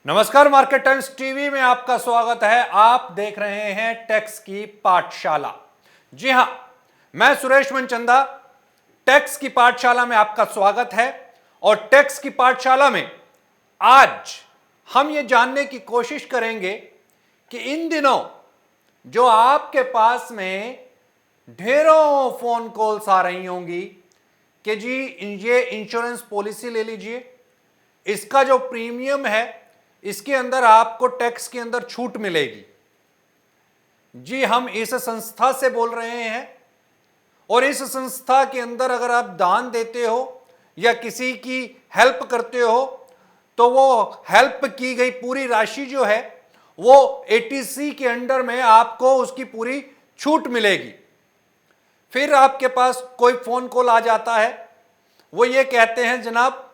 नमस्कार, market times TV में आपका स्वागत है। आप देख रहे हैं टैक्स की पाठशाला। जी हां, मैं सुरेश मनचंदा। टैक्स की पाठशाला में आपका स्वागत है। और टैक्स की पाठशाला में आज हम ये जानने की कोशिश करेंगे कि इन दिनों जो आपके पास में ढेरों फोन कॉल्स आ रही होंगी कि जी ये इंश्योरेंस पॉलिसी ले लीजिए, इसका जो प्रीमियम है इसके अंदर आपको टैक्स के अंदर छूट मिलेगी। जी, हम इस संस्था से बोल रहे हैं और इस संस्था के अंदर अगर आप दान देते हो या किसी की हेल्प करते हो तो वो हेल्प की गई पूरी राशि जो है वो एटीसी के अंडर में आपको उसकी पूरी छूट मिलेगी। फिर आपके पास कोई फोन कॉल आ जाता है, वो ये कहते हैं जनाब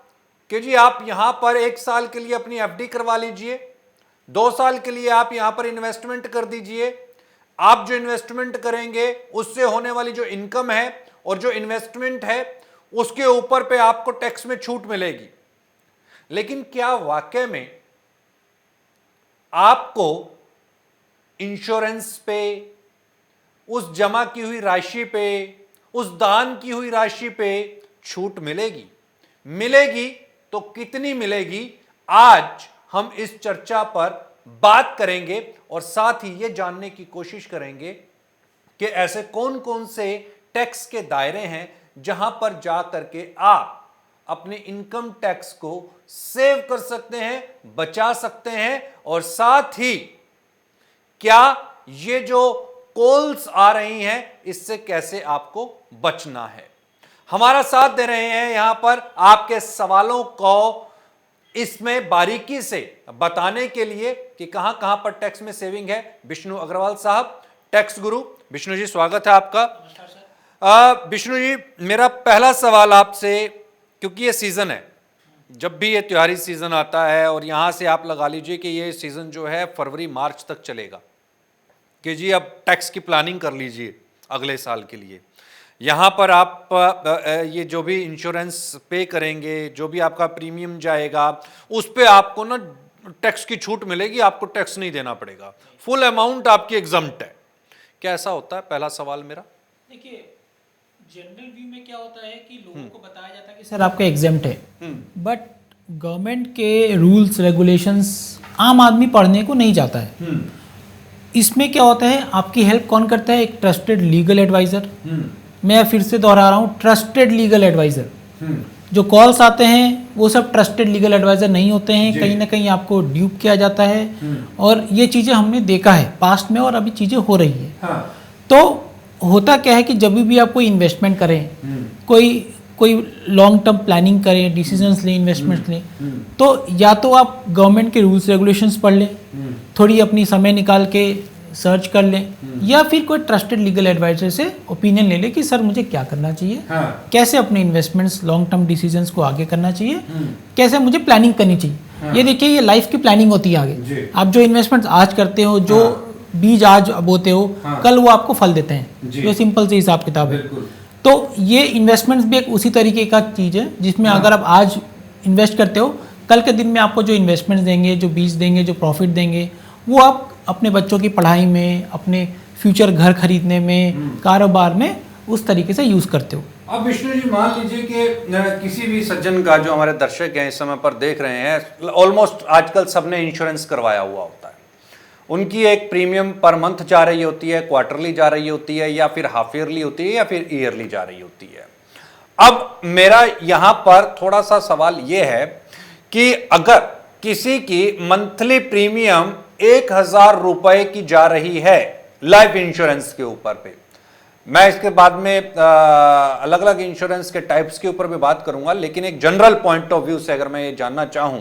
कि जी आप यहां पर 1 साल के लिए अपनी एफडी करवा लीजिए, 2 साल के लिए आप यहां पर इन्वेस्टमेंट कर दीजिए। आप जो इन्वेस्टमेंट करेंगे उससे होने वाली जो इनकम है और जो इन्वेस्टमेंट है उसके ऊपर पे आपको टैक्स में छूट मिलेगी। लेकिन क्या वाकई में आपको इंश्योरेंस पे, उस जमा की हुई राशि पे, उस दान की हुई राशि पे छूट मिलेगी तो कितनी मिलेगी? आज हम इस चर्चा पर बात करेंगे और साथ ही यह जानने की कोशिश करेंगे कि ऐसे कौन कौन से टैक्स के दायरे हैं जहां पर जाकर के आप अपने इनकम टैक्स को सेव कर सकते हैं, बचा सकते हैं। और साथ ही क्या ये जो कॉल्स आ रही हैं इससे कैसे आपको बचना है। हमारा साथ दे रहे हैं यहां पर आपके सवालों को इसमें बारीकी से बताने के लिए कि कहां कहां पर टैक्स में सेविंग है, विष्णु अग्रवाल साहब, टैक्स गुरु। विष्णु जी, स्वागत है आपका। विष्णु जी, मेरा पहला सवाल आपसे, क्योंकि ये सीजन है, जब भी ये त्योहारी सीजन आता है और यहां से आप लगा लीजिए कि ये सीजन जो है फरवरी मार्च तक चलेगा, कि जी अब टैक्स की प्लानिंग कर लीजिए अगले साल के लिए। यहाँ पर आप ये जो भी इंश्योरेंस पे करेंगे, जो भी आपका प्रीमियम जाएगा, उस पे आपको ना टैक्स की छूट मिलेगी, आपको टैक्स नहीं देना पड़ेगा, फुल अमाउंट आपकी एग्जम्प्ट है। क्या ऐसा होता है? पहला सवाल मेरा। देखिए, जनरल व्यू में क्या होता है कि लोगों को बताया जाता है कि सर आपका एग्जेम्प्ट है, बट गवर्नमेंट के रूल्स रेगुलेशंस आम आदमी पढ़ने को नहीं चाहता है। इसमें क्या होता है, आपकी हेल्प कौन करता है? एक ट्रस्टेड लीगल एडवाइज़र। मैं फिर से दोहरा रहा हूँ, ट्रस्टेड लीगल एडवाइज़र। जो कॉल्स आते हैं वो सब ट्रस्टेड लीगल एडवाइज़र नहीं होते हैं, कहीं ना कहीं आपको ड्यूप किया जाता है। और ये चीज़ें हमने देखा है पास्ट में और अभी चीज़ें हो रही है। तो होता क्या है कि जब भी आप कोई इन्वेस्टमेंट करें, कोई लॉन्ग टर्म प्लानिंग करें, डिसीजंस लें, इन्वेस्टमेंट्स लें, तो या तो आप गवर्नमेंट के रूल्स रेगुलेशंस पढ़ लें, थोड़ी अपनी समय निकाल के सर्च कर लें, या फिर कोई ट्रस्टेड लीगल एडवाइजर से ओपिनियन ले लें कि सर मुझे क्या करना चाहिए, कैसे अपने इन्वेस्टमेंट्स, लॉन्ग टर्म डिसीजंस को आगे करना चाहिए, कैसे मुझे प्लानिंग करनी चाहिए। ये देखिए, ये लाइफ की प्लानिंग होती है आगे। आप जो इन्वेस्टमेंट्स आज करते हो, जो बीज आज बोते हो, कल वो आपको फल देते हैं। ये सिंपल सी हिसाब किताब है। तो ये इन्वेस्टमेंट्स भी एक उसी तरीके का चीज़ है जिसमें अगर आप आज इन्वेस्ट करते हो, कल के दिन में आपको जो इन्वेस्टमेंट्स देंगे, जो बीज देंगे, जो प्रॉफिट देंगे, वो आप अपने बच्चों की पढ़ाई में, अपने फ्यूचर घर खरीदने में, कारोबार में उस तरीके से यूज़ करते हो। अब विष्णु जी, मान लीजिए कि किसी भी सज्जन का, जो हमारे दर्शक हैं इस समय पर देख रहे हैं, ऑलमोस्ट आजकल सबने इंश्योरेंस करवाया हुआ होता है। उनकी एक प्रीमियम पर मंथ जा रही होती है, क्वार्टरली जा रही होती है, या फिर हाफ ईयरली होती है, या फिर ईयरली जा रही होती है। अब मेरा यहां पर थोड़ा सा सवाल यह है कि अगर किसी की मंथली प्रीमियम 1,000 रुपए की जा रही है लाइफ इंश्योरेंस के ऊपर पे, मैं इसके बाद में अलग अलग इंश्योरेंस के टाइप्स के ऊपर भी बात करूंगा, लेकिन एक जनरल पॉइंट ऑफ व्यू से अगर मैं ये जानना चाहूं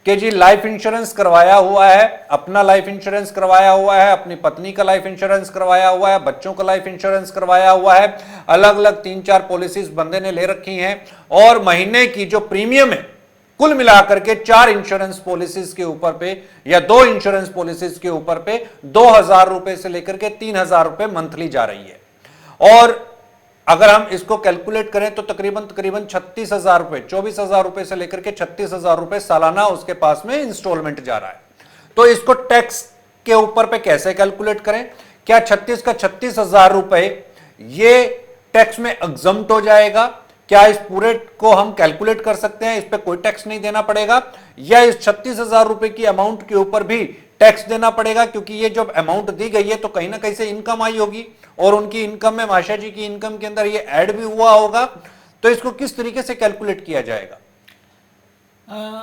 कि जी लाइफ इंश्योरेंस करवाया हुआ है, अपना लाइफ इंश्योरेंस करवाया हुआ है, अपनी पत्नी का लाइफ इंश्योरेंस करवाया हुआ है, बच्चों का लाइफ इंश्योरेंस करवाया हुआ है, अलग अलग 3-4 पॉलिसीज बंदे ने ले रखी हैं, और महीने की जो प्रीमियम है कुल मिलाकर के 4 इंश्योरेंस पॉलिसीज के ऊपर पे या 2 इंश्योरेंस पॉलिसीज के ऊपर पे 2,000 रुपए से लेकर के 3,000 रुपए मंथली जा रही है। और अगर हम इसको कैलकुलेट करें तो तकरीबन 36,000 रुपए, 24,000 रुपए से लेकर के 36,000 रुपए सालाना उसके पास में इंस्टॉलमेंट जा रहा है। तो इसको टैक्स के ऊपर पे कैसे कैलकुलेट करें? क्या 36 का 36,000 रुपए ये टैक्स में एग्जम्प्ट हो जाएगा? क्या इस पूरे को हम कैलकुलेट कर सकते हैं, इस पे कोई टैक्स नहीं देना पड़ेगा, या इस 36,000 रुपए की अमाउंट के ऊपर भी टैक्स देना पड़ेगा? क्योंकि ये जब अमाउंट दी गई है तो कहीं ना कहीं से इनकम आई होगी और उनकी इनकम में माशा जी की इनकम के अंदर ये ऐड भी हुआ होगा। तो इसको किस तरीके से कैलकुलेट किया जाएगा?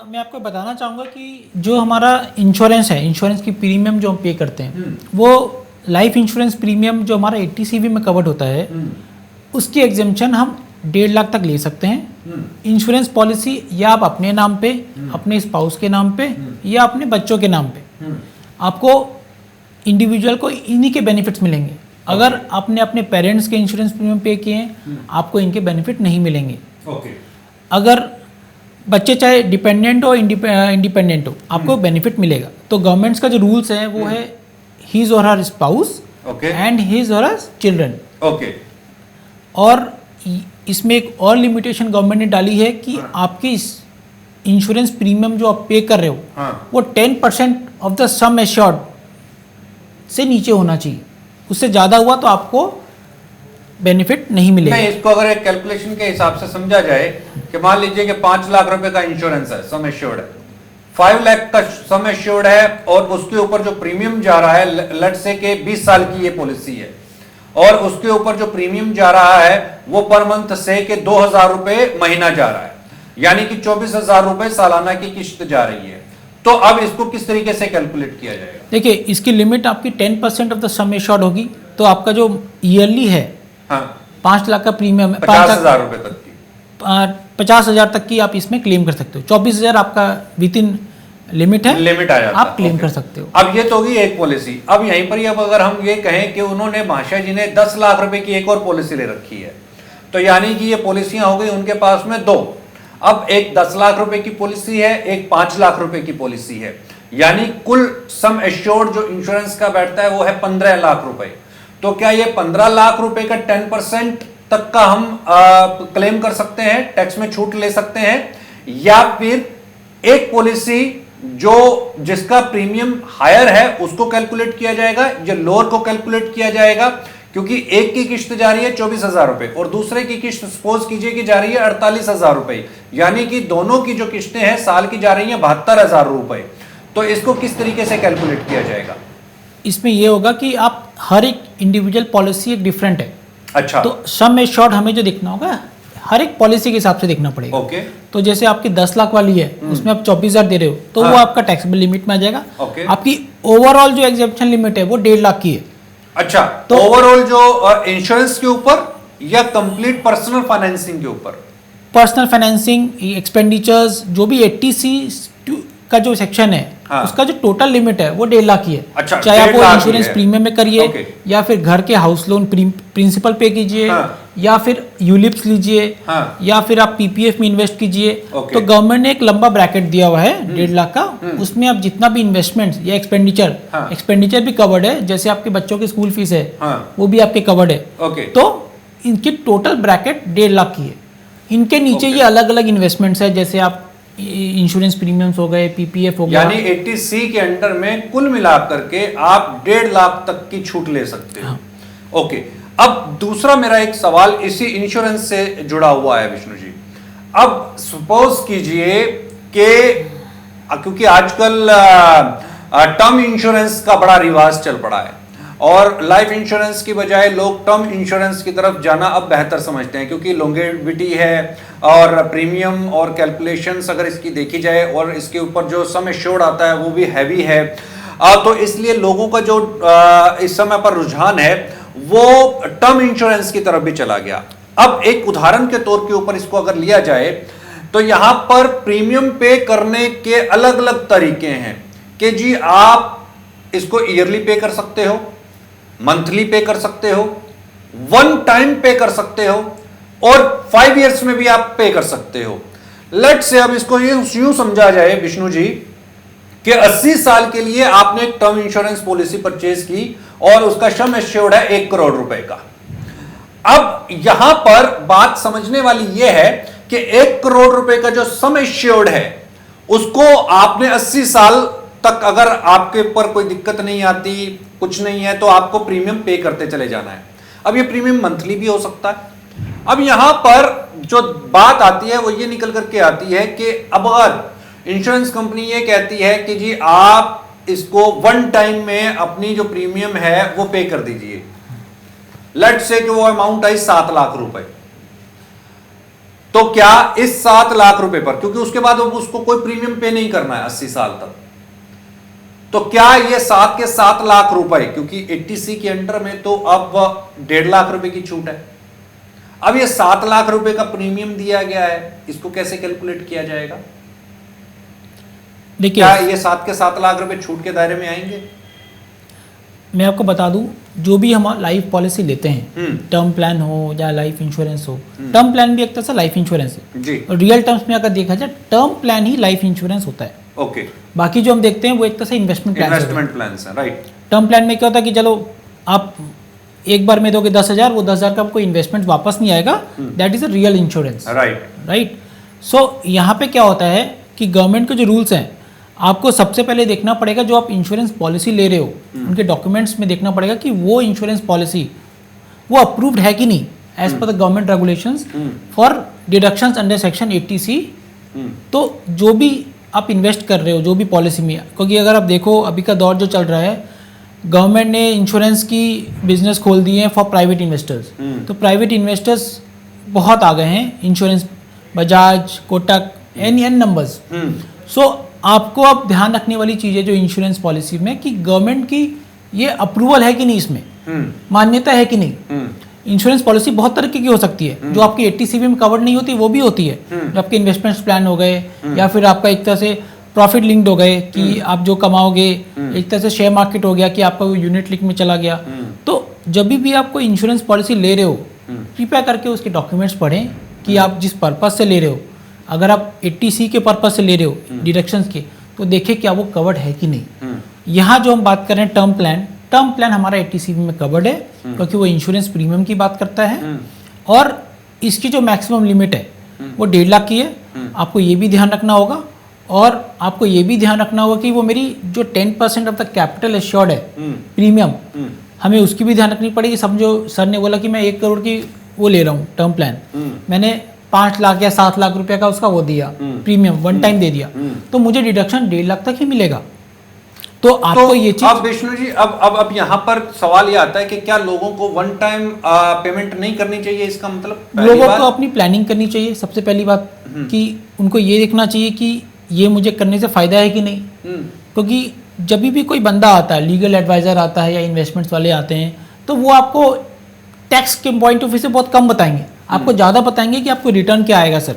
मैं आपको बताना चाहूँगा कि जो हमारा इंश्योरेंस है, इंश्योरेंस की प्रीमियम जो हम पे करते हैं, वो लाइफ इंश्योरेंस प्रीमियम जो हमारा 80CV में कवर्ड होता है, उसकी एग्जेम्पशन हम 1.5 लाख तक ले सकते हैं। इंश्योरेंस पॉलिसी या आप अपने नाम पे, अपने स्पाउस के नाम पे, या अपने बच्चों के नाम पे, आपको इंडिविजुअल को इन्हीं के बेनिफिट्स मिलेंगे। अगर आपने अपने पेरेंट्स के इंश्योरेंस प्रीमियम पे किए हैं, आपको इनके बेनिफिट नहीं मिलेंगे। अगर बच्चे चाहे डिपेंडेंट हो इंडिपेंडेंट हो, आपको बेनिफिट मिलेगा। तो गवर्नमेंट्स का जो रूल्स है वो है हिज और हर स्पाउस एंड हिज और हर चिल्ड्रन। और इसमें एक और लिमिटेशन गवर्नमेंट ने डाली है कि आपकी इंश्योरेंस प्रीमियम जो आप पे कर रहे हो, वो 10% ऑफ द सम एश्योर्ड से नीचे होना चाहिए। उससे ज़्यादा हुआ तो आपको बेनिफिट नहीं मिलेगा। नहीं, इसको अगर एक कैलकुलेशन के हिसाब से समझा जाए कि मान लीजिए कि 5 लाख रुपए का इंश्योरेंस है, सम एश्योर्ड है, 5 लाख का सम एश्योर्ड है, और उसके ऊपर जो प्रीमियम जा रहा है, लेट्स से कि 20 साल की ये पॉलिसी है, और उसके ऊपर जो प्रीमियम जा रहा है वो पर मंथ से के 2,000 रुपए महीना जा रहा है, यानी कि 24,000 रुपए सालाना की किस्त जा रही है। तो अब इसको किस तरीके से कैलकुलेट किया जाएगा? देखिए, इसकी लिमिट आपकी 10% ऑफ द सम एश्योर्ड होगी। तो आपका जो ईयरली है, 5 लाख का प्रीमियम है, 50,000 रुपए तक की, 50,000 तक की आप इसमें क्लेम कर सकते हो। 24,000 आपका विद इन लिमिट है, लिमिट आ जाता आप क्लेम कर सकते हो। अब ये तो होगी एक पॉलिसी। अब यहीं पर ही अब अगर हम ये कहें कि उन्होंने माशा जी ने 10 लाख रुपए की एक और पॉलिसी ले रखी है, तो यानी कि ये पॉलिसियां हो गई उनके पास में 2। अब एक 10 लाख रुपए की पॉलिसी है, एक 5 लाख रुपए की पॉलिसी है, यानी कुल सम एश्योर्ड जो इंश्योरेंस का बैठता है वो है 15 लाख रुपए। तो क्या ये 15 लाख रुपए का 10% तक का हम क्लेम कर सकते हैं, टैक्स में छूट ले सकते हैं, या फिर एक पॉलिसी जो जिसका प्रीमियम हायर है उसको कैलकुलेट किया जाएगा, या लोअर को कैलकुलेट किया जाएगा? क्योंकि एक की किस्त जा रही है 24,000 रुपए और दूसरे की किस्त सपोज कीजिए कि जा रही है 48,000 रुपए, यानी कि दोनों की जो किस्तें हैं साल की जा रही हैं 72,000 रुपए। तो इसको किस तरीके से कैलकुलेट किया जाएगा? इसमें यह होगा कि आप हर एक इंडिविजुअल पॉलिसी एक डिफरेंट है। अच्छा, तो सम एश्योर्ड हमें जो देखना होगा हर एक पॉलिसी के हिसाब से देखना पड़ेगा। ओके। तो जैसे आपकी 10 लाख वाली है, उसमें आप 24,000 दे रहे हो, तो वो आपका टैक्सेबल लिमिट में आ जाएगा। आपकी ओवरऑल जो एग्जेम्पशन लिमिट है वो 1.5 लाख की है। अच्छा, तो ओवरऑल जो इंश्योरेंस के ऊपर या कंप्लीट पर्सनल फाइनेंसिंग के ऊपर? पर्सनल फाइनेंसिंग एक्सपेंडिचर्स जो भी 80C का जो सेक्शन है, उसका जो टोटल लिमिट है वो 1.5 लाख की है। अच्छा, चाहे आप वो इंश्योरेंस प्रीमियम में करिए, या फिर घर के हाउस लोन प्रिंसिपल पे कीजिए, या फिर यूलिप्स लीजिए, या फिर आप PPF में इन्वेस्ट कीजिए। तो गवर्नमेंट ने एक लंबा ब्रैकेट दिया हुआ है 1.5 लाख का, उसमें आप जितना भी इन्वेस्टमेंट या एक्सपेंडिचर भी कवर्ड है। जैसे आपके बच्चों की स्कूल फीस है, वो भी आपके कवर्ड है। तो इनकी टोटल ब्रैकेट 1.5 लाख की है। इनके नीचे ये अलग अलग इन्वेस्टमेंट्स है, जैसे आप इंश्योरेंस प्रीमियम्स हो गए, PPF हो गया, यानी 80C के अंडर में कुल मिलाकर के आप 1.5 लाख तक की छूट ले सकते हो। ओके, अब दूसरा मेरा एक सवाल इसी इंश्योरेंस से जुड़ा हुआ है विष्णु जी। अब सपोज कीजिए कि क्योंकि आजकल टर्म इंश्योरेंस का बड़ा रिवाज चल पड़ा है और लाइफ इंश्योरेंस की बजाय लोग टर्म इंश्योरेंस की तरफ जाना अब बेहतर समझते हैं, क्योंकि लॉन्गेविटी है और प्रीमियम और कैलकुलेशंस अगर इसकी देखी जाए और इसके ऊपर जो सम एश्योर्ड आता है वो भी हैवी है। तो इसलिए लोगों का जो इस समय पर रुझान है वो टर्म इंश्योरेंस की तरफ भी चला गया। अब एक उदाहरण के तौर के ऊपर इसको अगर लिया जाए तो यहां पर प्रीमियम पे करने के अलग अलग तरीके हैं कि जी आप इसको ईयरली पे कर सकते हो, मंथली पे कर सकते हो, वन टाइम पे कर सकते हो, और 5 इयर्स में भी आप पे कर सकते हो। लेट से अब इसको यूं समझा जाए विष्णु जी कि 80 साल के लिए आपने एक टर्म इंश्योरेंस पॉलिसी परचेज की और उसका सम एश्योर्ड है 1 करोड़ रुपए का। अब यहां पर बात समझने वाली यह है कि 1 करोड़ रुपए का जो सम एश्योर्ड है उसको आपने 80 साल तक अगर आपके ऊपर कोई दिक्कत नहीं आती, कुछ नहीं है, तो आपको प्रीमियम पे करते चले जाना है। अब ये प्रीमियम मंथली भी हो सकता है। अब यहां पर जो बात आती है वो ये निकल करके आती है कि अब अगर इंश्योरेंस कंपनी ये कहती है कि जी आप इसको वन टाइम में अपनी जो प्रीमियम है वो पे कर दीजिए, लेट से कि वो अमाउंट आई 7 लाख रुपए, तो क्या इस 7 लाख रुपए पर, क्योंकि उसके बाद उसको कोई प्रीमियम पे नहीं करना है 80 साल तक, तो क्या ये 7 के 7 लाख रुपए, क्योंकि 80C के अंडर में तो अब 1.5 लाख रुपए की छूट है, अब ये 7 लाख रुपए का प्रीमियम दिया गया है, इसको कैसे कैलकुलेट किया जाएगा? देखिए, क्या ये 7 के 7 लाख रुपए छूट के दायरे में आएंगे? मैं आपको बता दूं, जो भी हम लाइफ पॉलिसी लेते हैं, टर्म प्लान हो या लाइफ इंश्योरेंस हो, टर्म प्लान भी एक तरह से लाइफ इंश्योरेंस है जी। और रियल टर्म्स में अगर देखा जाए टर्म प्लान ही लाइफ इंश्योरेंस होता है। ओके। बाकी जो हम देखते हैं वो एक तरह से इन्वेस्टमेंट प्लान है, राइट। टर्म प्लान में क्या होता है कि चलो आप एक बार में दोगे 10,000, वो 10,000 का आपको इन्वेस्टमेंट वापस नहीं आएगा, that is a real insurance, right. So यहाँ पे क्या होता है कि गवर्नमेंट के जो रूल्स हैं, आपको सबसे पहले देखना पड़ेगा जो आप इंश्योरेंस पॉलिसी ले रहे हो उनके डॉक्यूमेंट्स में देखना पड़ेगा कि वो इंश्योरेंस पॉलिसी वो अप्रूव्ड है कि नहीं as per the government regulations for deductions under section 80C। तो जो भी आप इन्वेस्ट कर रहे हो जो भी पॉलिसी में, क्योंकि अगर आप देखो अभी का दौर जो चल रहा है, गवर्नमेंट ने इंश्योरेंस की बिजनेस खोल दी है फॉर प्राइवेट इन्वेस्टर्स, तो प्राइवेट इन्वेस्टर्स बहुत आ गए हैं, insurance Bajaj, Kotak, n numbers. So आपको अब ध्यान रखने वाली चीज़ है जो इंश्योरेंस पॉलिसी में कि गवर्नमेंट की ये अप्रूवल है कि नहीं, इसमें मान्यता है कि नहीं। इंश्योरेंस पॉलिसी बहुत तरीके की हो सकती है, जो आपकी 80C में कवर्ड नहीं होती वो भी होती है, जो आपके इन्वेस्टमेंट्स प्लान हो गए या फिर आपका एक तरह से प्रॉफिट लिंक्ड हो गए कि आप जो कमाओगे, एक तरह से शेयर मार्केट हो गया कि आपका वो यूनिट लिंक में चला गया। तो जब भी आप कोई इंश्योरेंस पॉलिसी ले रहे हो, कृपया करके उसके डॉक्यूमेंट्स पढ़ें कि आप जिस पर्पज से ले रहे हो, अगर आप 80C के पर्पज से ले रहे हो डिडक्शंस के, तो देखें क्या वो कवर्ड है कि नहीं। यहाँ जो हम बात कर रहे हैं टर्म प्लान हमारा 80C में कवर्ड है क्योंकि वो इंश्योरेंस प्रीमियम की बात करता है और इसकी जो मैक्सिमम लिमिट है वो 1.5 लाख की है। आपको ये भी ध्यान रखना होगा और आपको ये भी ध्यान रखना होगा कि वो मेरी जो 10% ऑफ द कैपिटल एश्योर्ड है प्रीमियम, हमें उसकी भी ध्यान रखनी पड़ेगी। समझो सर ने बोला कि मैं 1 करोड़ की वो ले रहा हूँ टर्म प्लान, मैंने 5 लाख या 7 लाख रुपए का उसका वो दिया प्रीमियम, वन टाइम दे दिया, तो मुझे डिडक्शन 1.5 लाख तक ही मिलेगा। तो आपको ये चीज, अब विष्णु जी अब यहाँ पर सवाल ये आता है कि क्या लोगों को वन टाइम पेमेंट नहीं करनी चाहिए? इसका मतलब लोगों को अपनी प्लानिंग करनी चाहिए। सबसे पहली बात कि उनको ये देखना चाहिए कि ये मुझे करने से फायदा है कि नहीं, क्योंकि जब भी कोई बंदा आता है, लीगल एडवाइजर आता है या इन्वेस्टमेंट्स वाले आते हैं, तो वो आपको टैक्स के पॉइंट ऑफ व्यू से बहुत कम बताएंगे, आपको ज़्यादा बताएंगे कि आपको रिटर्न क्या आएगा सर।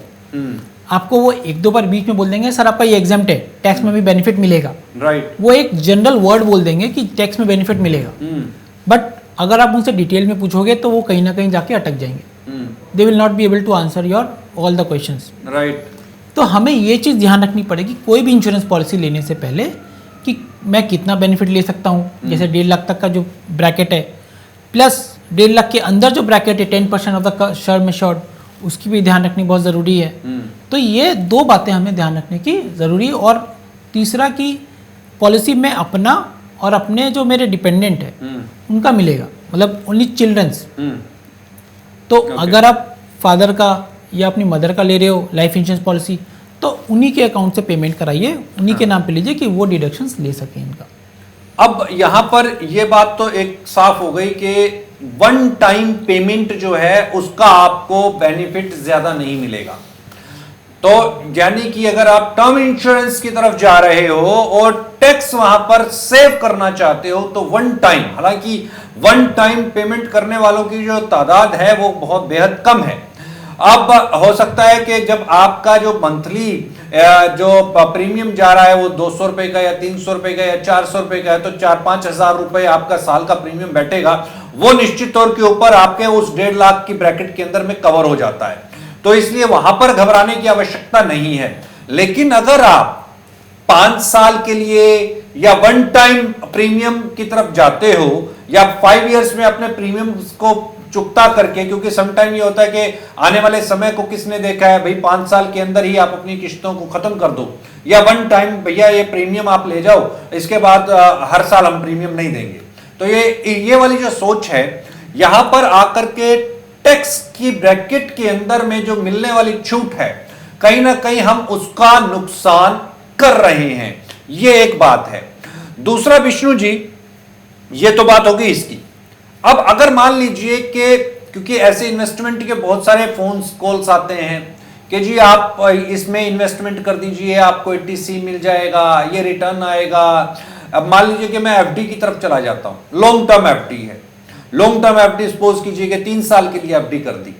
आपको वो 1-2 बार बीच में बोल देंगे सर आपका ये एग्जाम्प्ट है, टैक्स में भी बेनिफिट मिलेगा, राइट। वो एक जनरल वर्ड बोल देंगे कि टैक्स में बेनिफिट मिलेगा, बट अगर आप उनसे डिटेल में पूछोगे तो वो कहीं ना कहीं जाके अटक जाएंगे, they will not be able to answer your all the questions, right. तो हमें ये चीज़ ध्यान रखनी पड़ेगी कोई भी इंश्योरेंस पॉलिसी लेने से पहले कि मैं कितना बेनिफिट ले सकता हूँ। जैसे 1.5 लाख तक का जो ब्रैकेट है प्लस 1.5 लाख के अंदर जो ब्रैकेट है 10% ऑफ द शर्म एश्योर्ड, उसकी भी ध्यान रखनी बहुत ज़रूरी है। तो ये 2 बातें हमें ध्यान रखने की ज़रूरी है। और तीसरा कि पॉलिसी में अपना और अपने जो मेरे डिपेंडेंट है उनका मिलेगा, मतलब ओनली चिल्ड्रंस। तो अगर आप फादर का या अपनी मदर का ले रहे हो लाइफ इंश्योरेंस पॉलिसी, तो उन्हीं के अकाउंट से पेमेंट कराइए, उन्हीं के नाम पे लीजिए कि वो डिडक्शंस ले सकें इनका। अब यहाँ पर ये बात तो एक साफ हो गई कि वन टाइम पेमेंट जो है उसका आपको बेनिफिट ज्यादा नहीं मिलेगा। तो यानी कि अगर आप टर्म इंश्योरेंस की तरफ जा रहे हो और टैक्स वहां पर सेव करना चाहते हो तो वन टाइम, हालांकि वन टाइम पेमेंट करने वालों की जो तादाद है वो बहुत बेहद कम है। अब हो सकता है कि जब आपका जो मंथली जो प्रीमियम जा रहा है वो 200 रुपए का या 300 रुपए का या 400 रुपए का है, तो 4-5 हजार रुपए आपका साल का प्रीमियम बैठेगा, वो निश्चित तौर के ऊपर आपके उस 1.5 लाख की ब्रैकेट के अंदर में कवर हो जाता है। तो इसलिए वहां पर घबराने की आवश्यकता नहीं है। लेकिन अगर आप 5 साल के लिए या वन टाइम प्रीमियम की तरफ जाते हो या 5 इयर्स में अपने प्रीमियम को चुकता करके, क्योंकि समटाइम ये होता है कि आने वाले समय को किसने देखा है भाई, 5 साल के अंदर ही आप अपनी किस्तों को खत्म कर दो, या वन टाइम भैया ये प्रीमियम आप ले जाओ, इसके बाद हर साल हम प्रीमियम नहीं देंगे। तो ये वाली जो सोच है, यहां पर आकर के टैक्स की ब्रैकेट के अंदर में जो मिलने वाली छूट है, कहीं ना कहीं हम उसका नुकसान कर रहे हैं, ये एक बात है। दूसरा विष्णु जी, ये तो बात होगी इसकी। अब अगर मान लीजिए कि, क्योंकि ऐसे इन्वेस्टमेंट के बहुत सारे फोन कॉल्स आते हैं कि जी आप इसमें इन्वेस्टमेंट कर दीजिए, आपको 80C मिल जाएगा, ये रिटर्न आएगा। अब मान लीजिए कि मैं एफडी की तरफ चला जाता हूं, लॉन्ग टर्म एफडी है, लॉन्ग टर्म एफडी सपोज कीजिए कि 3 साल के लिए एफडी कर दी,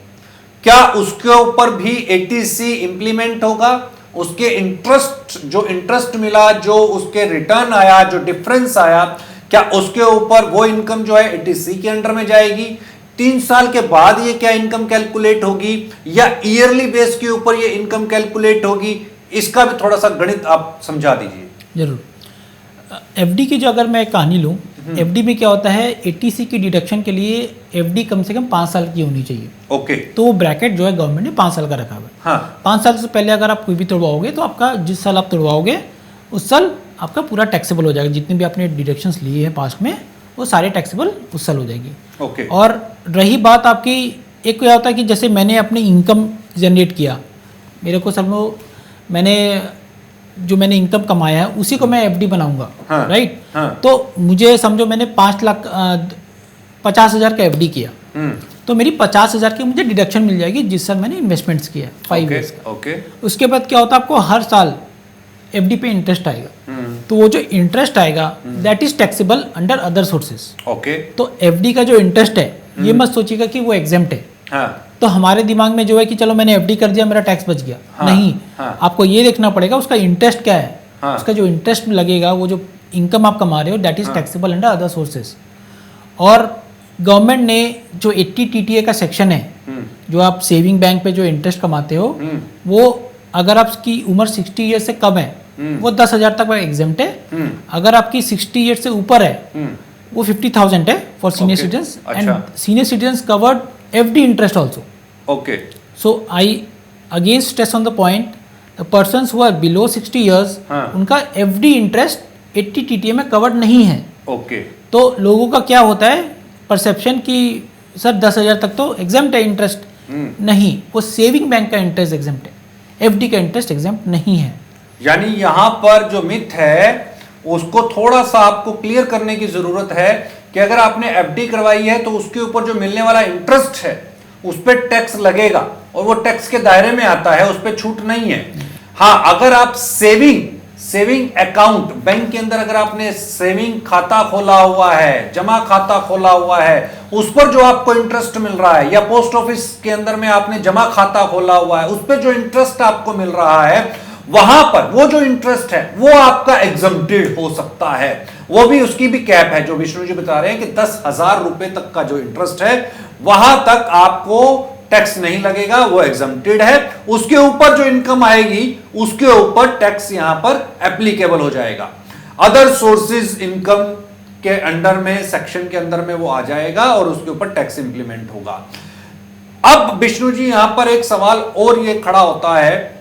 क्या उसके ऊपर भी 80C इंप्लीमेंट होगा? उसके इंटरेस्ट, जो इंटरेस्ट मिला, जो उसके रिटर्न आया, जो डिफरेंस आया, क्या उसके ऊपर वो इनकम जो है 80C के अंडर में जाएगी? 3 साल के बाद ये क्या इनकम कैलकुलेट होगी, या ईयरली बेस के ऊपर ये इनकम कैलकुलेट होगी? इसका भी थोड़ा सा गणित आप समझा दीजिए। जरूर। एफडी की जो अगर मैं कहानी लूँ, एफडी में क्या होता है, 80C की डिडक्शन के लिए एफडी कम से कम 5 साल की होनी चाहिए। ओके। तो वो ब्रैकेट जो है गवर्नमेंट ने 5 साल का रखा हुआ है। हाँ। 5 साल से पहले अगर आप कोई भी तोड़वाओगे तो आपका जिस साल आप तोड़वाओगे उस साल आपका पूरा टैक्सेबल हो जाएगा। जितने भी आपने डिडक्शंस लिए हैं पास्ट में, वो सारे टैक्सेबल उस साल हो जाएगी। ओके। और रही बात आपकी, एक क्या होता है कि जैसे मैंने अपनी इनकम जनरेट किया, मेरे को समझो मैंने मैंने इनकम कमाया है उसी को मैं एफडी बनाऊंगा। हाँ, राइट। हाँ। तो मुझे समझो मैंने 50,000 का एफडी किया, तो मेरी 50,000 की मुझे डिडक्शन मिल जाएगी जिस साल मैंने इन्वेस्टमेंट्स किया 5 ईयर्स का। ओके। उसके बाद क्या होता है, आपको हर साल एफडी पे इंटरेस्ट आएगा। तो वो जो इंटरेस्ट आएगा that is taxable under other sources. Okay. तो एफडी का जो इंटरेस्ट है ये मत सोचिएगा कि वो एग्जेम्प्ट है। हाँ। तो हमारे दिमाग में जो है कि चलो मैंने एफडी कर दिया, मेरा टैक्स बच गया। हाँ, नहीं। हाँ। आपको ये देखना पड़ेगा उसका इंटरेस्ट क्या है। हाँ। उसका जो इंटरेस्ट लगेगा, वो जो इनकम आप कमा रहे हो that is taxable under other sources. और गवर्नमेंट ने जो 80 TTA का सेक्शन है, जो आप सेविंग बैंक पे जो इंटरेस्ट कमाते हो, वो अगर आपकी उम्र 60 ईयर से कम है वो 10,000 तक एग्जेम्प्ट है। अगर आपकी 60 ईयर से ऊपर है वो 50,000 है for senior citizens, and senior citizens covered FD interest also. Okay. So I again stress on the point, the persons who are below 60 years, उनका एफडी इंटरेस्ट 80 TTA में कवर्ड नहीं है। ओके। तो लोगों का क्या होता है परसेप्शन कि सर 10,000 तक तो एग्जाम्प्ट है इंटरेस्ट। नहीं, वो सेविंग बैंक का इंटरेस्ट एग्जाम्प्ट है, एफडी का इंटरेस्ट एग्जाम्प्ट नहीं है। यानी यहां पर जो मिथ है उसको थोड़ा सा आपको क्लियर करने की जरूरत है कि अगर आपने एफडी करवाई है तो उसके ऊपर जो मिलने वाला इंटरेस्ट है उस पर टैक्स लगेगा, और वो टैक्स के दायरे में आता है, उस पर छूट नहीं है। हाँ, अगर आप सेविंग अकाउंट बैंक के अंदर अगर आपने सेविंग खाता खोला हुआ है, जमा खाता खोला हुआ है, उस पर जो आपको इंटरेस्ट मिल रहा है, या पोस्ट ऑफिस के अंदर में आपने जमा खाता खोला हुआ है, उस पर जो इंटरेस्ट आपको मिल रहा है, वहां पर वो जो इंटरेस्ट है वो आपका एग्जम्प्टेड हो सकता है। वो भी, उसकी भी कैप है, जो विष्णु जी बता रहे हैं कि 10,000 रुपए तक का जो इंटरेस्ट है वहां तक आपको टैक्स नहीं लगेगा, वो एग्जम्प्टेड है। उसके ऊपर जो इनकम आएगी उसके ऊपर टैक्स यहां पर एप्लीकेबल हो जाएगा। अदर सोर्सेज इनकम के अंडर में, सेक्शन के अंदर में वो आ जाएगा और उसके ऊपर टैक्स इंप्लीमेंट होगा। अब विष्णु जी यहां पर एक सवाल और ये खड़ा होता है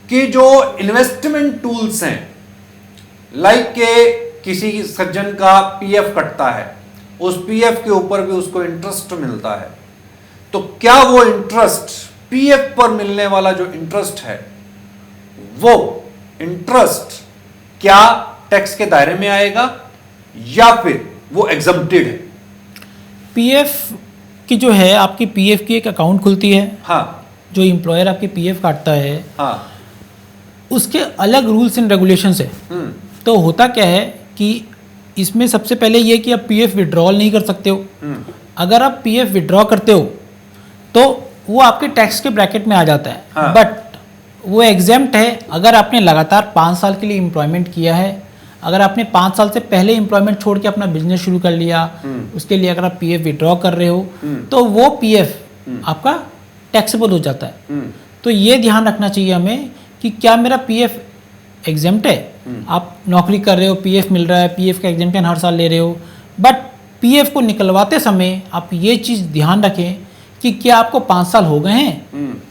कि जो इन्वेस्टमेंट टूल्स हैं, लाइक के किसी सज्जन का पीएफ कटता है, उस पीएफ के ऊपर भी उसको इंटरेस्ट मिलता है, तो क्या वो इंटरेस्ट, पीएफ पर मिलने वाला जो इंटरेस्ट है, वो इंटरेस्ट क्या टैक्स के दायरे में आएगा या फिर वो एग्जम्प्टेड है? पीएफ की जो है, आपकी पीएफ की एक अकाउंट खुलती है। हाँ। जो एम्प्लॉयर आपके पीएफ काटता है, हाँ, उसके अलग रूल्स एंड रेगुलेशंस है। तो होता क्या है कि इसमें सबसे पहले ये कि आप पीएफ विड्रॉल नहीं कर सकते हो। अगर आप पीएफ विड्रॉ करते हो तो वो आपके टैक्स के ब्रैकेट में आ जाता है। हाँ। बट वो एग्जेम्प्ट है अगर आपने लगातार 5 साल के लिए एम्प्लॉयमेंट किया है। अगर आपने 5 साल से पहले एम्प्लॉयमेंट छोड़ के अपना बिजनेस शुरू कर लिया, उसके लिए अगर आप पीएफ विड्रॉ कर रहे हो तो वो पीएफ आपका टैक्सेबल हो जाता है। तो ये ध्यान रखना चाहिए हमें कि क्या मेरा पीएफ एग्जेम्प्ट है। आप नौकरी कर रहे हो, पीएफ मिल रहा है, पीएफ का एग्जेम्पशन हर साल ले रहे हो, बट पीएफ को निकलवाते समय आप ये चीज़ ध्यान रखें कि क्या आपको 5 साल हो गए हैं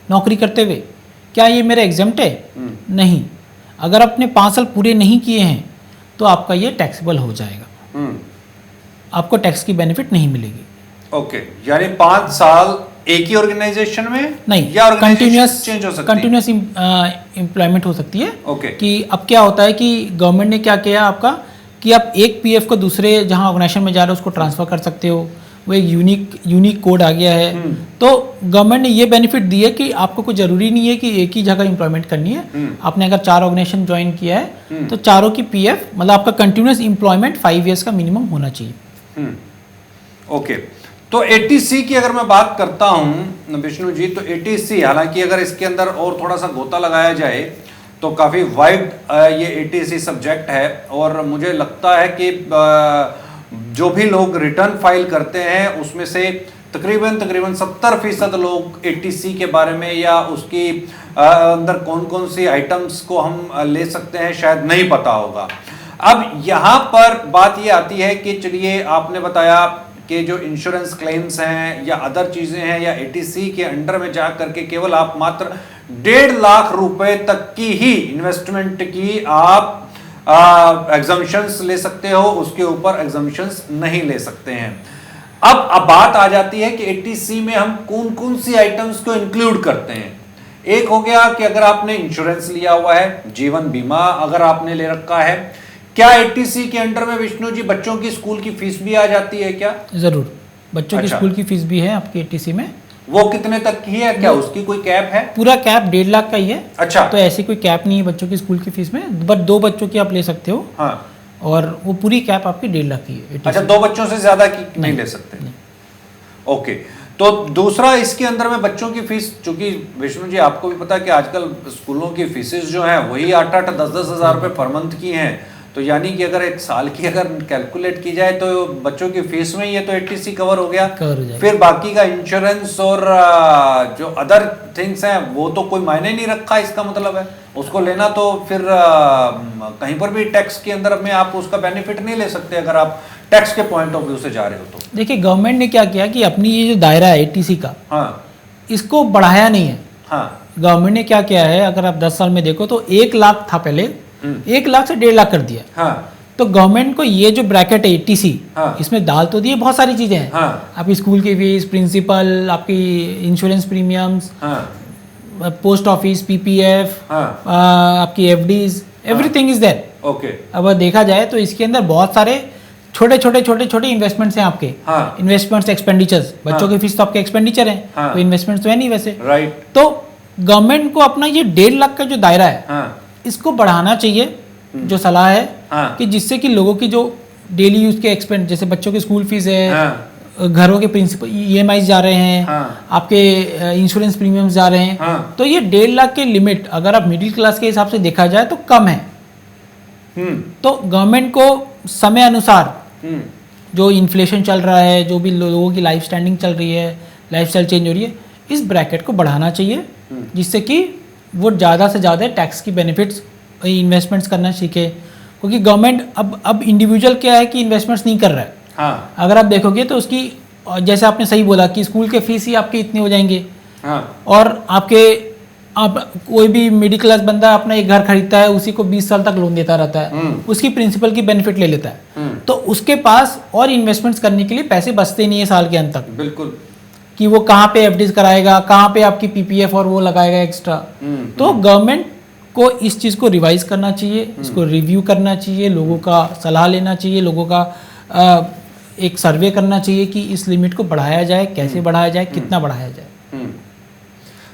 नौकरी करते हुए, क्या ये मेरा एग्जाम्प्ट है? नहीं। अगर आपने 5 साल पूरे नहीं किए हैं तो आपका ये टैक्सेबल हो जाएगा, आपको टैक्स की बेनिफिट नहीं मिलेगी। ओके, यानी 5 साल एक ही ऑर्गेनाइजेशन में नहीं, या कंटिन्यूस चेंज हो सकती है? कंटिन्यूस एम्प्लॉयमेंट हो सकती है। ओके। कि अब क्या होता है कि गवर्नमेंट ने क्या किया आपका कि आप एक पीएफ को दूसरे जहां ऑर्गेनाइजेशन में जा रहे हो उसको ट्रांसफर कर सकते हो, वो एक यूनिक कोड आ गया है। तो गवर्नमेंट ने ये बेनिफिट दी है कि आपको कोई जरूरी नहीं है कि एक ही जगह एम्प्लॉयमेंट करनी है। आपने अगर 4 ऑर्गेनाइजेशन ज्वाइन किया है तो चारों की पीएफ मतलब आपका कंटिन्यूस एम्प्लॉयमेंट 5 ईयर्स का मिनिमम होना चाहिए। ओके, तो एटीसी की अगर मैं बात करता हूं विष्णु जी, तो एटीसी हालांकि अगर इसके अंदर और थोड़ा सा गोता लगाया जाए तो काफ़ी वाइड ये एटीसी सब्जेक्ट है, और मुझे लगता है कि जो भी लोग रिटर्न फाइल करते हैं उसमें से तकरीबन 70% लोग एटीसी के बारे में या उसकी अंदर कौन कौन सी आइटम्स को हम ले सकते हैं शायद नहीं पता होगा। अब यहाँ पर बात ये आती है कि चलिए आपने बताया कि जो इंश्योरेंस क्लेम्स हैं या अदर चीज़ें हैं या एटीसी के अंडर में जा करके केवल आप मात्र 1.5 लाख रुपए तक की ही इन्वेस्टमेंट की आप एग्जम्पशंस ले सकते हो, उसके ऊपर एग्जम्पशंस नहीं ले सकते हैं। अब बात आ जाती है कि एटीसी में हम कौन कौन सी आइटम्स को इंक्लूड करते हैं। एक हो गया कि अगर आपने इंश्योरेंस लिया हुआ है, जीवन बीमा अगर आपने ले रखा है, क्या एटीसी के अंडर में विष्णु जी बच्चों की स्कूल की फीस भी आ जाती है क्या? जरूर, बच्चों की स्कूल की फीस भी है आपकी एटीसी में। वो कितने तक की है, क्या उसकी कोई कैप है? पूरा कैप 1.5 लाख का ही है। अच्छा, तो ऐसी कोई कैप नहीं है बच्चों की स्कूल की फीस में, बट 2 बच्चों की आप ले सकते हो। हाँ, और वो पूरी कैप आपकी 1.5 लाख की है। अच्छा, 2 बच्चों से ज्यादा की नहीं ले सकते। ओके, तो दूसरा इसके अंदर में बच्चों की फीस, चूंकि विष्णु जी आपको भी पता है कि आजकल स्कूलों की फीसेस जो है वही 8-8, 10-10 हज़ार रुपए पर मंथ की हैं, तो यानी कि अगर एक साल की अगर कैलकुलेट की जाए तो बच्चों की फीस में ये तो एटीसी कवर हो गया। फिर बाकी का इंश्योरेंस और जो अदर थिंग्स हैं वो तो कोई मायने नहीं रखा, इसका मतलब है उसको लेना तो फिर कहीं पर भी टैक्स के अंदर में आप उसका बेनिफिट नहीं ले सकते अगर आप टैक्स के पॉइंट ऑफ व्यू से जा रहे हो तो। देखिए, गवर्नमेंट ने क्या किया कि अपनी ये जो दायरा है एटीसी का, हाँ, इसको बढ़ाया नहीं है। हाँ, गवर्नमेंट ने क्या किया है, अगर आप 10 साल में देखो तो 1 लाख था पहले, 1 लाख से 1.5 लाख कर दिया। हाँ, तो गवर्नमेंट को ये जो ब्रैकेट है एटीसी, हाँ, इसमें डाल तो दिए बहुत सारी चीजें हैं। हाँ, आपकी स्कूल की फीस, प्रिंसिपल, आपकी इंश्योरेंस प्रीमियम्स, हाँ, पोस्ट ऑफिस, पीपीएफ, हाँ, आपकी FDs, everything is there. Okay, अब देखा जाए तो इसके अंदर बहुत सारे छोटे इन्वेस्टमेंट्स हैं आपके। हाँ, इन्वेस्टमेंट्स, एक्सपेंडिचर्स, बच्चों की फीस तो आपके एक्सपेंडिचर हैं, हाँ, तो इन्वेस्टमेंट्स तो है नहीं वैसे। राइट। तो गवर्नमेंट को अपना ये 1.5 लाख का जो दायरा है, हाँ, इसको बढ़ाना चाहिए, जो सलाह है। हाँ, कि जिससे कि लोगों की जो डेली यूज के एक्सपेंस, जैसे बच्चों की स्कूल फीस है, हाँ, घरों के प्रिंसिपल ईएमआई जा रहे हैं, हाँ, आपके इंश्योरेंस प्रीमियम्स जा रहे हैं, हाँ, तो ये 1.5 लाख के लिमिट अगर आप मिडिल क्लास के हिसाब से देखा जाए तो कम है। तो गवर्नमेंट को समय अनुसार जो इन्फ्लेशन चल रहा है, जो भी लोगों की लाइफ स्टैंडिंग चल रही है, लाइफस्टाइल चेंज हो रही है, इस ब्रैकेट को बढ़ाना चाहिए, जिससे कि वो ज़्यादा से ज़्यादा टैक्स की बेनिफिट्स, इन्वेस्टमेंट्स करना सीखे। क्योंकि गवर्नमेंट अब इंडिविजुअल क्या है कि इन्वेस्टमेंट्स नहीं कर रहा है। हाँ, अगर आप देखोगे तो उसकी, जैसे आपने सही बोला कि स्कूल के फीस ही आपके इतने हो जाएंगे, हाँ, और आप कोई भी मिडिल क्लास बंदा अपना एक घर खरीदता है, उसी को 20 साल तक लोन देता रहता है, उसकी प्रिंसिपल की बेनिफिट ले लेता है, तो उसके पास और इन्वेस्टमेंट्स करने के लिए पैसे बचते नहीं है साल के अंत तक। बिल्कुल, कि वो कहाँ पे एफडीज कराएगा, कहाँ पे आपकी पीपीएफ और वो लगाएगा एक्स्ट्रा। तो गवर्नमेंट को इस चीज़ को रिवाइज करना चाहिए, इसको रिव्यू करना चाहिए, लोगों का सलाह लेना चाहिए, लोगों का एक सर्वे करना चाहिए कि इस लिमिट को बढ़ाया जाए, कैसे बढ़ाया जाए, कितना बढ़ाया जाए।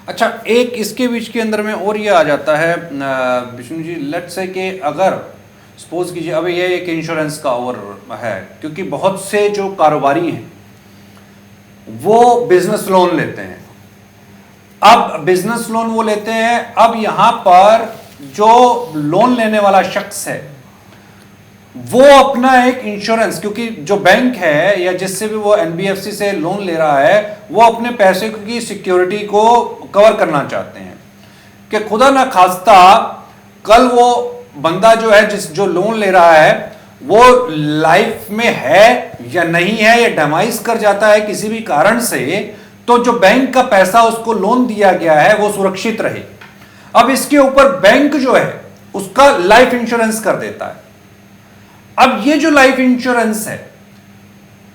अच्छा, एक इसके बीच के अंदर में और ये आ जाता है विष्णु जी, लेट्स से कि अगर सपोज कीजिए अब ये एक इंश्योरेंस का और है, क्योंकि बहुत से जो कारोबारी हैं वो बिजनेस लोन लेते हैं। अब बिजनेस लोन वो लेते हैं, अब यहां पर जो लोन लेने वाला शख्स है वो अपना एक इंश्योरेंस, क्योंकि जो बैंक है या जिससे भी वो एनबीएफसी से लोन ले रहा है, वो अपने पैसे की सिक्योरिटी को कवर करना चाहते हैं कि खुदा ना खास्ता कल वो बंदा जो है जो लोन ले रहा है वो लाइफ में है या नहीं है या डेमाइज कर जाता है किसी भी कारण से, तो जो बैंक का पैसा उसको लोन दिया गया है वो सुरक्षित रहे। अब इसके ऊपर बैंक जो है उसका लाइफ इंश्योरेंस कर देता है। अब ये जो लाइफ इंश्योरेंस है,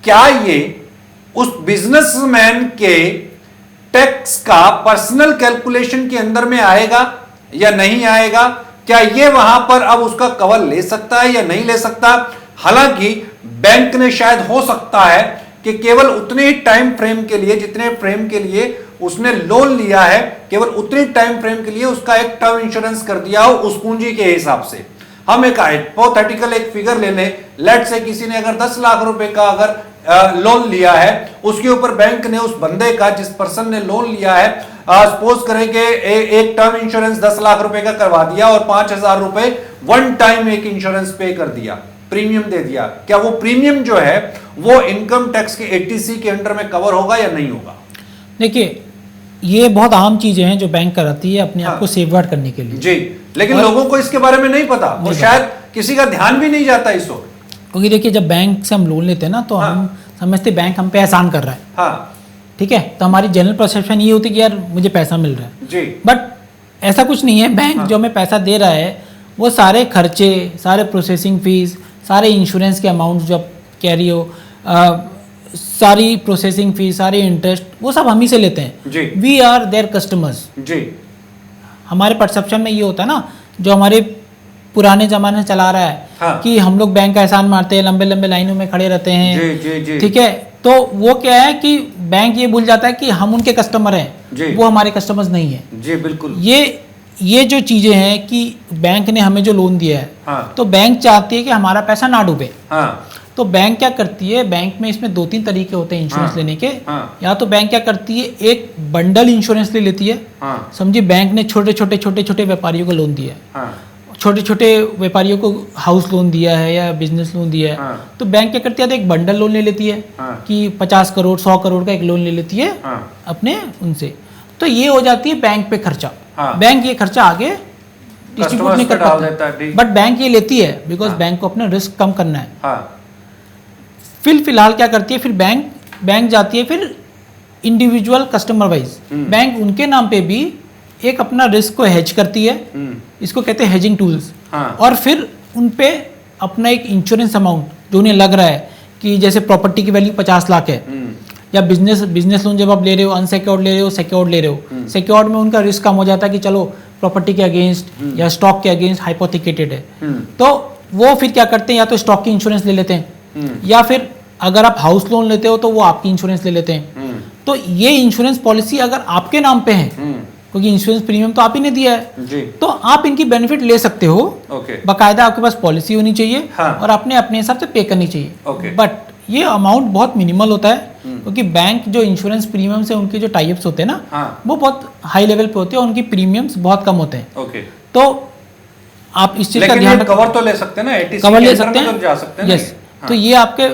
क्या ये उस बिजनेसमैन के टैक्स का पर्सनल कैलकुलेशन के अंदर में आएगा या नहीं आएगा? क्या ये वहां पर अब उसका कवर ले सकता है या नहीं ले सकता? हालांकि बैंक ने शायद हो सकता है कि केवल उतने ही टाइम फ्रेम के लिए, जितने फ्रेम के लिए उसने लोन लिया है, केवल उतने टाइम फ्रेम के लिए उसका एक टर्म इंश्योरेंस कर दिया हो उस पूंजी के हिसाब से। हम एक हाइपोथेटिकल एक फिगर ले लें, लेट से किसी ने अगर 10 लाख रुपए का अगर लोन लिया है, उसके ऊपर बैंक ने उस बंदे का, जिस पर्सन ने लोन लिया है, सपोज करें कि एक टर्म इंश्योरेंस 10 लाख रुपए का करवा दिया और 5,000 रुपए वन टाइम एक इंश्योरेंस पे कर दिया, प्रीमियम दे दिया। क्या वो प्रीमियम जो है वो इनकम टैक्स के 80C के अंडर में कवर होगा या नहीं होगा? देखिए, ये बहुत आम चीजें हैं जो बैंक कराती है अपने आप को सेफगार्ड करने के लिए जी, लेकिन लोगों को इसके बारे में नहीं पता, वो शायद किसी का ध्यान भी नहीं जाता इस वक्त। क्योंकि देखिए, जब बैंक से हम लोन लेते हैं ना, तो हम समझते बैंक हम पे एहसान कर रहा है। हाँ, ठीक है, तो हमारी जनरल परसेप्शन ये होती है कि यार मुझे पैसा मिल रहा है जी, बट ऐसा कुछ नहीं है। बैंक जो हमें पैसा दे रहा है वो सारे खर्चे, सारे प्रोसेसिंग फीस, सारे इंश्योरेंस के अमाउंट जो आप कैरी हो, सारी प्रोसेसिंग फीस, सारे इंटरेस्ट, वो सब हम ही से लेते हैं। जी, वी आर देयर कस्टमर्स। जी, हमारे परसेप्शन में ये होता है ना, जो हमारे पुराने जमाने से चला रहा है कि हम लोग बैंक का एहसान मारते हैं, लंबे लंबे लाइनों में खड़े रहते हैं। जी, जी, जी, ठीक है, तो वो क्या है कि बैंक ये भूल जाता है कि हम उनके कस्टमर हैं, वो हमारे कस्टमर्स नहीं है। जी, बिल्कुल। ये जो चीजें हैं कि बैंक ने हमें जो लोन दिया है, तो बैंक चाहती है कि हमारा पैसा ना डूबे। तो बैंक क्या करती है, बैंक में इसमें 2-3 तरीके होते हैं इंश्योरेंस लेने के। या तो बैंक क्या करती है, एक बंडल इंश्योरेंस ले लेती है। समझिए, बैंक ने छोटे छोटे व्यापारियों को लोन दिया है, छोटे छोटे व्यापारियों को हाउस लोन दिया है या बिजनेस लोन दिया है, तो बैंक क्या करती है, तो एक बंडल लोन ले लेती है कि 50 करोड़ 100 करोड़ का एक लोन ले लेती है अपने उनसे। तो ये हो जाती है बैंक पे खर्चा। बैंक ये खर्चा आगे डिस्ट्रीब्यूट नहीं कर पाता, बट बैंक ये लेती है बिकॉज बैंक को अपना रिस्क कम करना है। फिलहाल क्या करती है, फिर बैंक जाती है फिर इंडिविजुअल कस्टमर वाइज, बैंक उनके नाम पे भी एक अपना रिस्क को हेज करती है, इसको कहते हैं हेजिंग टूल्स। और फिर उन पे अपना एक इंश्योरेंस अमाउंट जो उन्हें लग रहा है कि जैसे प्रॉपर्टी की वैल्यू 50 लाख है, या बिजनेस लोन जब आप ले रहे हो, अनसिक्योर्ड ले रहे हो, सिक्योर्ड ले रहे हो, सिक्योर्ड में उनका रिस्क कम हो जाता है कि चलो प्रॉपर्टी के अगेंस्ट या स्टॉक के अगेंस्ट हाइपोथिकेटेड है, तो वो फिर क्या करते हैं, या तो स्टॉक की इंश्योरेंस ले लेते हैं, या फिर अगर आप हाउस लोन लेते हो तो वो आपकी इंश्योरेंस ले लेते हैं। तो ये इंश्योरेंस पॉलिसी अगर आपके नाम पे है, क्योंकि इंश्योरेंस प्रीमियम तो आप ही ने दिया है जी, तो आप इनकी बेनिफिट ले सकते हो। बाकायदा आपके पास पॉलिसी होनी चाहिए और आपने अपने हिसाब से पे करनी चाहिए। बट ये अमाउंट बहुत मिनिमल होता है, क्योंकि बैंक जो इंश्योरेंस प्रीमियम से उनके जो टाइप्स होते हैं ना, वो बहुत हाई लेवल पे होते हैं, उनकी प्रीमियम्स बहुत कम होते हैं। तो आप इस चीज का ध्यान कवर तो ले सकते हैं ना, कवर ले सकते हैं। यस, तो ये आपके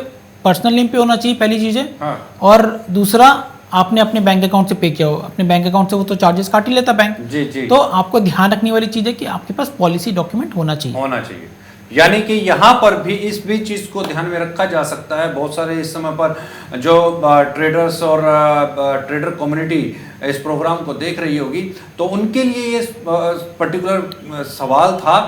पर्सनल नेम पे होना चाहिए, पहली चीज है। और दूसरा, आपने अपने बैंक अकाउंट से पे किया हो, अपने बैंक अकाउंट से वो तो चार्जेस काट ही लेता बैंक। जी, जी। तो आपको ध्यान रखने वाली चीज है कि आपके पास पॉलिसी डॉक्यूमेंट होना चाहिए। यानी कि यहाँ पर भी इस भी चीज को ध्यान में रखा जा सकता है। बहुत सारे इस समय पर जो ट्रेडर्स और ट्रेडर कम्युनिटी इस प्रोग्राम को देख रही होगी, तो उनके लिए ये पर्टिकुलर सवाल था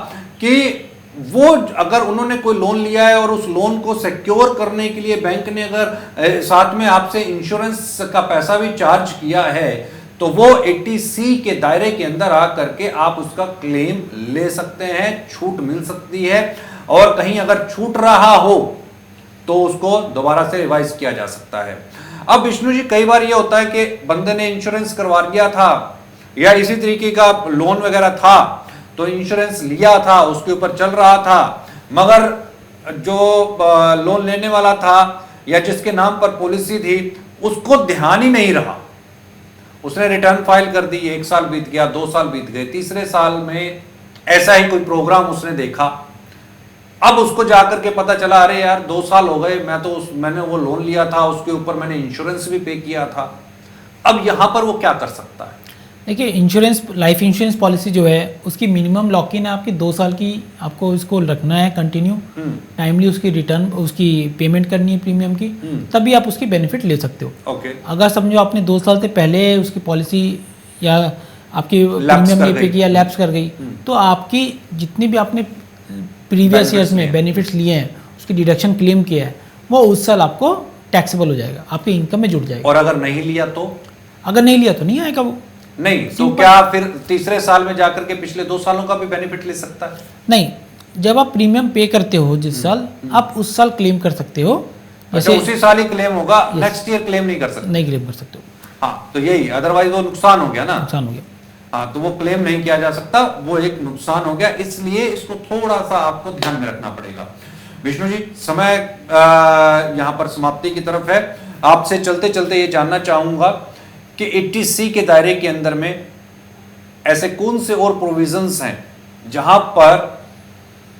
कि वो अगर उन्होंने कोई लोन लिया है और उस लोन को सिक्योर करने के लिए बैंक ने अगर साथ में आपसे इंश्योरेंस का पैसा भी चार्ज किया है, तो वो 80C के दायरे के अंदर आ करके आप उसका क्लेम ले सकते हैं, छूट मिल सकती है। और कहीं अगर छूट रहा हो तो उसको दोबारा से रिवाइज किया जा सकता है। अब विष्णु जी, कई बार ये होता है कि बंदे ने इंश्योरेंस करवा लिया था या इसी तरीके का लोन वगैरह था, तो इंश्योरेंस लिया था, उसके ऊपर चल रहा था, मगर जो लोन लेने वाला था या जिसके नाम पर पॉलिसी थी उसको ध्यान ही नहीं रहा, उसने रिटर्न फाइल कर दी, 1 साल बीत गया, 2 साल बीत गए, तीसरे साल में ऐसा ही कोई प्रोग्राम उसने देखा। अब उसको जाकर के पता चला, अरे यार 2 साल हो गए, मैंने वो लोन लिया था, उसके ऊपर मैंने इंश्योरेंस भी पे किया था। अब यहां पर वो क्या कर सकता है? देखिए इंश्योरेंस, लाइफ इंश्योरेंस पॉलिसी जो है उसकी मिनिमम लॉक इन है आपकी 2 साल की, आपको इसको रखना है कंटिन्यू, टाइमली उसकी रिटर्न, उसकी पेमेंट करनी है प्रीमियम की, तभी आप उसकी बेनिफिट ले सकते हो। ओके। अगर समझो आपने 2 साल से पहले उसकी पॉलिसी या आपकी प्रीमियम नहीं पे किया, लैप्स कर गई, तो आपकी जितनी भी आपने प्रीवियस ईयर्स में बेनिफिट्स लिए हैं उसकी डिडक्शन क्लेम किया है वो उस साल आपको टैक्सेबल हो जाएगा, आपकी इनकम में जुड़ जाएगा। और अगर नहीं लिया तो? अगर नहीं लिया तो नहीं आएगा वो। नहीं तो क्या फिर तीसरे साल में जाकर के पिछले 2 सालों का भी बेनिफिट ले सकता है? नहीं, जब आप प्रीमियम पे करते हो जिस साल, आप उस साल क्लेम कर सकते हो। अच्छा, उसी साल ही क्लेम होगा, नेक्स्ट ईयर क्लेम नहीं कर सकते? नहीं क्लेम कर सकते हो। हाँ, तो यही, अदरवाइज वो नुकसान हो गया ना, नुकसान हो गया। हाँ, तो वो क्लेम नहीं किया जा सकता, वो एक नुकसान हो गया, इसलिए इसको थोड़ा सा आपको ध्यान में रखना पड़ेगा। विष्णु जी, समय यहाँ पर समाप्ति की तरफ है। आपसे चलते चलते ये जानना चाहूंगा कि 80C के दायरे के अंदर में ऐसे कौन से और प्रोविजंस हैं जहां पर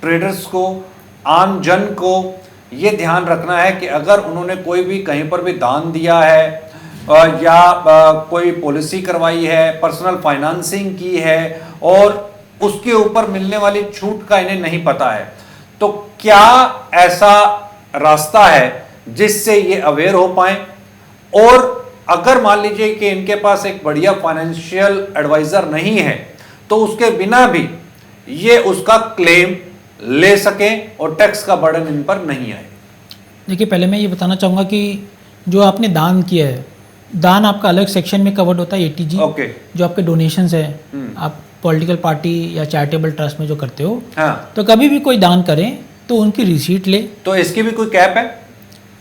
ट्रेडर्स को, आम जन को ये ध्यान रखना है कि अगर उन्होंने कोई भी कहीं पर भी दान दिया है या कोई पॉलिसी करवाई है, पर्सनल फाइनेंसिंग की है और उसके ऊपर मिलने वाली छूट का इन्हें नहीं पता है, तो क्या ऐसा रास्ता है जिससे ये अवेयर हो पाए? और अगर मान लीजिए कि इनके पास एक बढ़िया फाइनेंशियल एडवाइजर नहीं है तो उसके बिना भी ये उसका क्लेम ले सकें और टैक्स का बर्डन इन पर नहीं आए। देखिए, पहले मैं ये बताना चाहूँगा कि जो आपने दान किया है, दान आपका अलग सेक्शन में कवर्ड होता है 80G। ओके। जो आपके डोनेशंस है, आप पॉलिटिकल पार्टी या चैरिटेबल ट्रस्ट में जो करते हो, हाँ। तो कभी भी कोई दान करें तो उनकी रिसीट ले। तो इसकी भी कोई कैप है?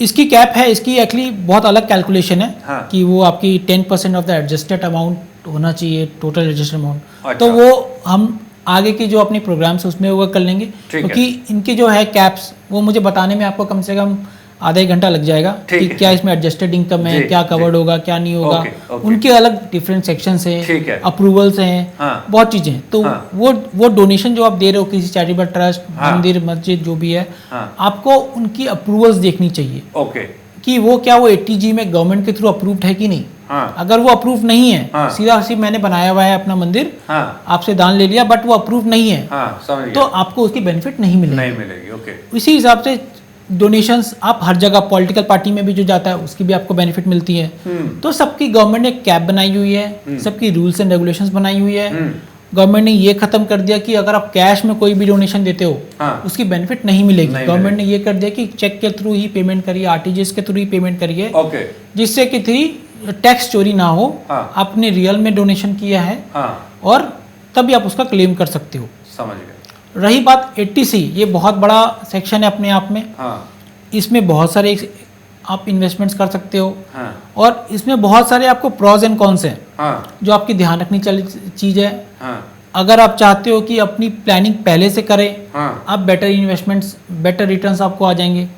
इसकी कैप है, इसकी एक्चुअली बहुत अलग कैलकुलेशन है। हाँ। कि वो आपकी 10% ऑफ द एडजस्टेड अमाउंट होना चाहिए, टोटल एडजस्टेड अमाउंट। अच्छा। तो वो हम आगे की जो अपनी प्रोग्राम्स है उसमें वर्क कर लेंगे, क्योंकि इनकी जो है कैप्स वो मुझे बताने में आपको कम से कम आधा एक घंटा लग जाएगा कि क्या इसमें एडजस्टेड इनकम है, क्या कवर्ड होगा, क्या नहीं होगा। उनके अलग डिफरेंट सेक्शंस हैं, अप्रूवल्स हैं, बहुत चीजें हैं। तो वो डोनेशन जो आप दे रहे हो किसी चैरिटेबल ट्रस्ट, मंदिर, मस्जिद जो भी है, आपको उनकी अप्रूवल्स देखनी चाहिए। ओके। कि वो क्या वो 80G में गवर्नमेंट के थ्रू अप्रूव्ड है कि नहीं। अगर वो अप्रूव नहीं है, सीधा सिर्फ मैंने बनाया हुआ है अपना मंदिर, आपसे दान ले लिया, बट वो अप्रूव नहीं है, तो आपको उसकी बेनिफिट नहीं मिलेगी। ओके। इसी हिसाब से डोनेशंस आप हर जगह, पॉलिटिकल पार्टी में भी जो जाता है उसकी भी आपको बेनिफिट मिलती है। तो सबकी गवर्नमेंट ने कैप बनाई हुई है, सबकी रूल्स एंड रेगुलेशंस बनाई हुई है। गवर्नमेंट ने ये खत्म कर दिया कि अगर आप कैश में कोई भी डोनेशन देते हो उसकी बेनिफिट नहीं मिलेगी। गवर्नमेंट ने ये कर दिया कि चेक के थ्रू ही पेमेंट करिए, RTGS के थ्रू ही पेमेंट करिए, जिससे कि टैक्स चोरी ना हो। आपने रियल में डोनेशन किया है और तभी आप उसका क्लेम कर सकते हो। समझ गए। रही बात 80C, ये बहुत बड़ा सेक्शन है अपने आप में। इसमें बहुत सारे आप इन्वेस्टमेंट्स कर सकते हो और इसमें बहुत सारे आपको प्रॉज एंड कॉन्स हैं जो आपकी ध्यान रखनी चीज़ है। अगर आप चाहते हो कि अपनी प्लानिंग पहले से करें, आप बेटर इन्वेस्टमेंट्स, बेटर रिटर्न्स आपको आ जाएंगे।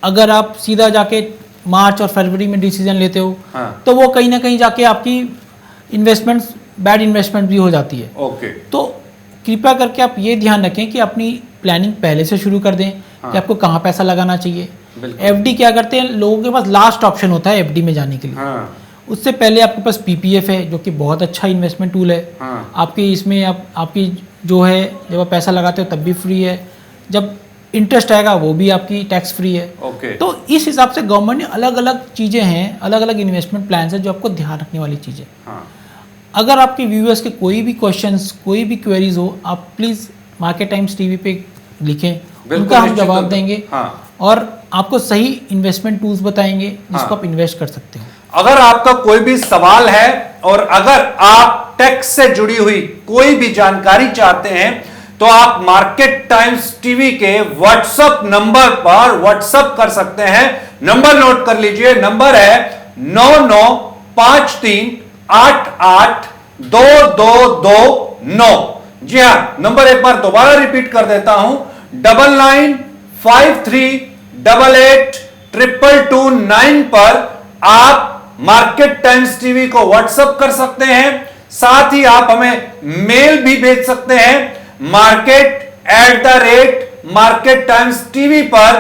अगर आप सीधा जाके मार्च और फरवरी में डिसीजन लेते हो तो वो कहीं ना कहीं जाके आपकी इन्वेस्टमेंट्स बैड इन्वेस्टमेंट भी हो जाती है। तो कृपया करके आप ये ध्यान रखें कि अपनी प्लानिंग पहले से शुरू कर दें कि आपको कहाँ पैसा लगाना चाहिए। FD क्या करते हैं, लोगों के पास लास्ट ऑप्शन होता है FD में जाने के लिए। उससे पहले आपके पास PPF है जो कि बहुत अच्छा इन्वेस्टमेंट टूल है। आपकी इसमें आपकी जो है जब आप पैसा लगाते हो तब भी फ्री है, जब इंटरेस्ट आएगा वो भी आपकी टैक्स फ्री है। तो इस हिसाब से गवर्नमेंट ने अलग अलग चीज़ें हैं, अलग अलग इन्वेस्टमेंट प्लान है जो आपको ध्यान रखने वाली चीज़ें। अगर आपके व्यूअर्स के कोई भी क्वेश्चंस, कोई भी क्वेरीज हो, आप प्लीज़ मार्केट टाइम्स TV पे लिखें, उनका हम जवाब देंगे और आपको सही इन्वेस्टमेंट टूल्स बताएंगे जिसको आप इन्वेस्ट कर सकते हो। अगर आपका कोई भी सवाल है और अगर आप टैक्स से जुड़ी हुई कोई भी जानकारी चाहते हैं तो आप मार्केट टाइम्स TV के व्हाट्सएप नंबर पर व्हाट्सएप कर सकते हैं। नंबर नोट कर लीजिए, नंबर है 9953882229। जी हां, नंबर एक बार दोबारा रिपीट कर देता हूं, 9953882229 पर आप मार्केट टाइम्स TV को व्हाट्सएप कर सकते हैं। साथ ही आप हमें मेल भी भेज सकते हैं, market@market times TV पर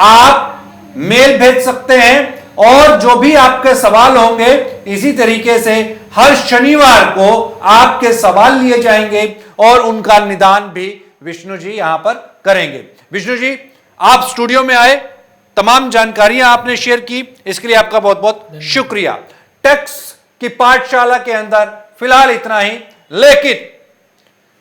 आप मेल भेज सकते हैं। और जो भी आपके सवाल होंगे इसी तरीके से हर शनिवार को आपके सवाल लिए जाएंगे और उनका निदान भी विष्णु जी यहां पर करेंगे। विष्णु जी, आप स्टूडियो में आए, तमाम जानकारियां आपने शेयर की, इसके लिए आपका बहुत बहुत शुक्रिया। टैक्स की पाठशाला के अंदर फिलहाल इतना ही, लेकिन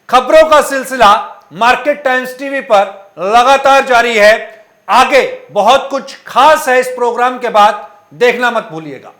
खबरों का सिलसिला मार्केट टाइम्स टीवी पर लगातार जारी है। आगे बहुत कुछ खास है इस प्रोग्राम के बाद, देखना मत भूलिएगा।